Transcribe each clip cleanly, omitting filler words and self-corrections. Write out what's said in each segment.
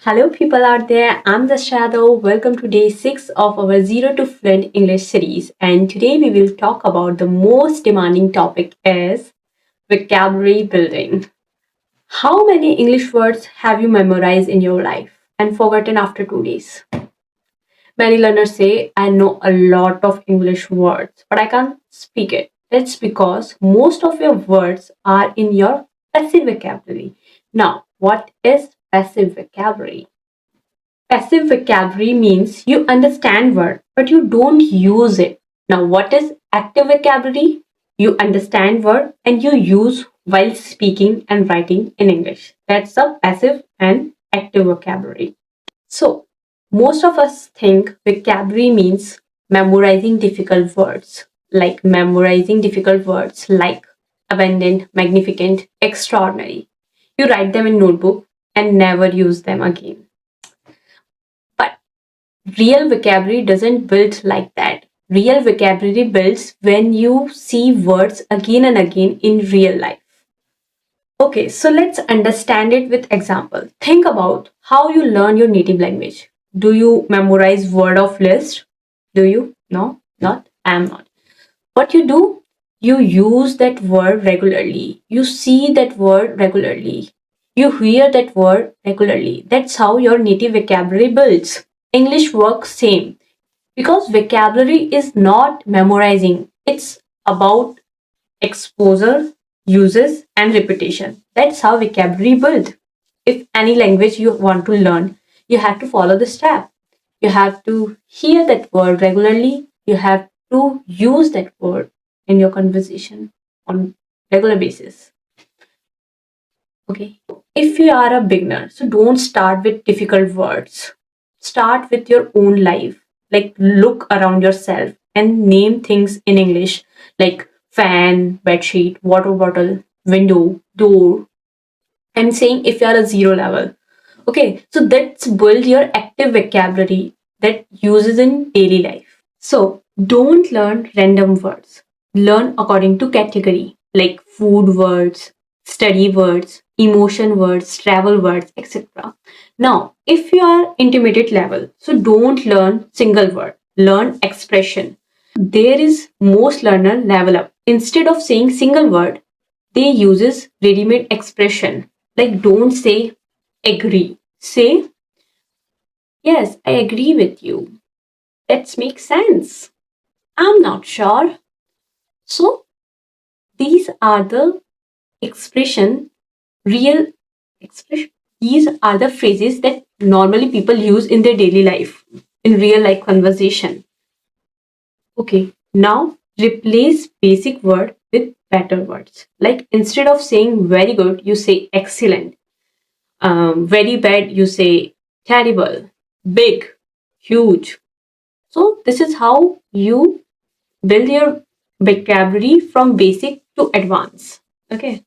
Hello, people out there. I'm Drashta. Welcome to day 6 of our Zero to Fluent English series. And today we will talk about the most demanding topic is vocabulary building. How many English words have you memorized in your life and forgotten after 2 days? Many learners say, I know a lot of English words, but I can't speak it. That's because most of your words are in your passive vocabulary. Now, what is passive vocabulary? Passive vocabulary means you understand word, but you don't use it. Now, what is active vocabulary? You understand word and you use while speaking and writing in English. That's a passive and active vocabulary. So, most of us think vocabulary means memorizing difficult words, like abundant, magnificent, extraordinary. You write them in notebook and never use them again. But real vocabulary doesn't build like that. Real vocabulary builds when you see words again and again in real life. Okay, so let's understand it with example. Think about how you learn your native language. Do you memorize word of list? Do you? No, not. I am not. What you do? You use that word regularly. You see that word regularly. You hear that word regularly. That's how your native vocabulary builds. English works same because vocabulary is not memorizing. It's about exposure, uses, and repetition. That's how vocabulary build. If any language you want to learn, you have to follow the step. You have to hear that word regularly. You have to use that word in your conversation on regular basis. Okay. If you are a beginner, so don't start with difficult words. Start with your own life. Like look around yourself and name things in English like fan, bedsheet, water bottle, window, door. I'm saying if you are a zero level. Okay, so that's build your active vocabulary that uses in daily life. So don't learn random words. Learn according to category like food words, study words, emotion words, travel words, etc. Now, if you are intermediate level, so don't learn single word. Learn expression. There is most learner level up. Instead of saying single word, they uses ready-made expression. Like don't say agree. Say yes, I agree with you. That makes sense. I'm not sure. So these are the expression, real expression. These are the phrases that normally people use in their daily life, in real life conversation. Okay, now replace basic word with better words. Like instead of saying very good, you say excellent. Very bad, you say terrible. Big, huge. So this is how you build your vocabulary from basic to advanced. Okay.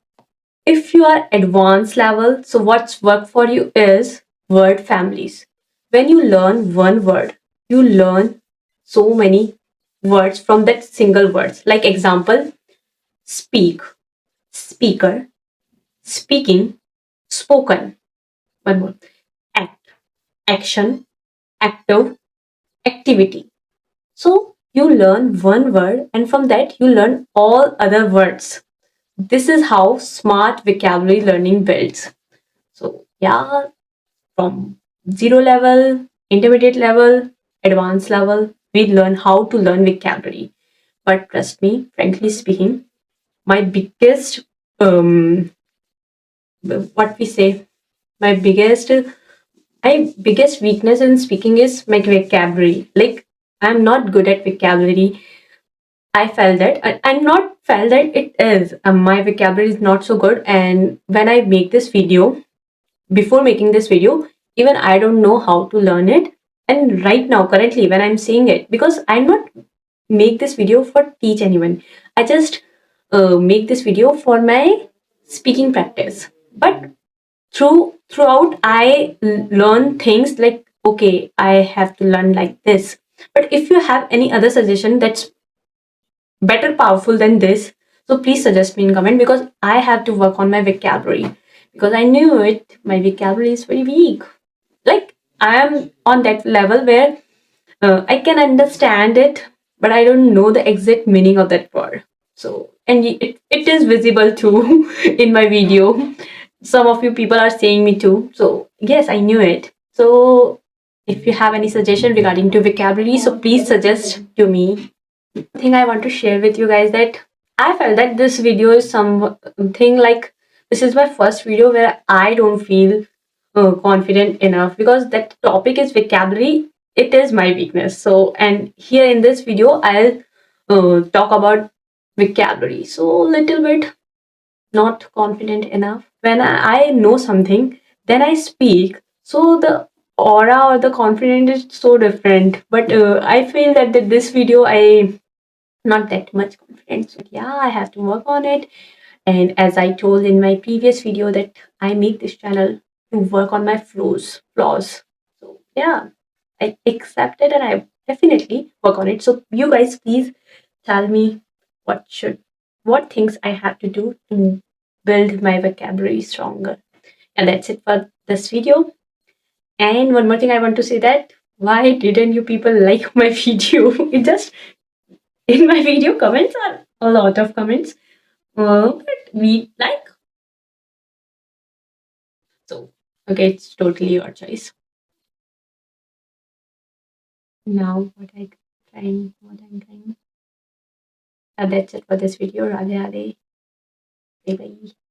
If you are advanced level, so what's work for you is word families. When you learn one word, you learn so many words from that single words. Like example, speak, speaker, speaking, spoken. One more. Act, action, active, activity. So you learn one word and from that you learn all other words. This is how smart vocabulary learning builds. So yeah, from zero level, intermediate level, advanced level, we learn how to learn vocabulary. But trust me, frankly speaking, my biggest what we say, my biggest weakness in speaking is my vocabulary. Like I'm not good at vocabulary. I felt that. I'm not felt that it is. My vocabulary is not so good. And when I make this video, before making this video, even I don't know how to learn it. And right now, currently, when I'm saying it, because I'm not make this video for teach anyone. I just make this video for my speaking practice. But throughout I learn things like okay, I have to learn like this. But if you have any other suggestion that's better powerful than this, so please suggest me in comment because I have to work on my vocabulary because I knew it, my vocabulary is very weak. I am on that level where I can understand it, but I don't know the exact meaning of that word. So, and it is visible too in my video. Some of you people are saying me too. So, yes, I knew it. So, if you have any suggestion regarding to vocabulary, so please suggest to me. Thing I want to share with you guys that I felt that this video is something like this is my first video where I don't feel confident enough because that topic is vocabulary. It is my weakness. So, and here in this video, I'll talk about vocabulary. So, little bit not confident enough. When I know something, then I speak. So the aura or the confidence is so different. But I feel that this video, I not that much confident. So yeah, I have to work on it. And as I told in my previous video that I make this channel to work on my flaws. So yeah, I accept it and I definitely work on it. So you guys please tell me what should what things I have to do to build my vocabulary stronger. And that's it for this video. And one more thing I want to say that why didn't you people like my video? It just in my video comments are a lot of comments. But we like so okay, it's totally your choice. Now what I'm trying. That's it for this video. Radhe Radhe. Bye bye.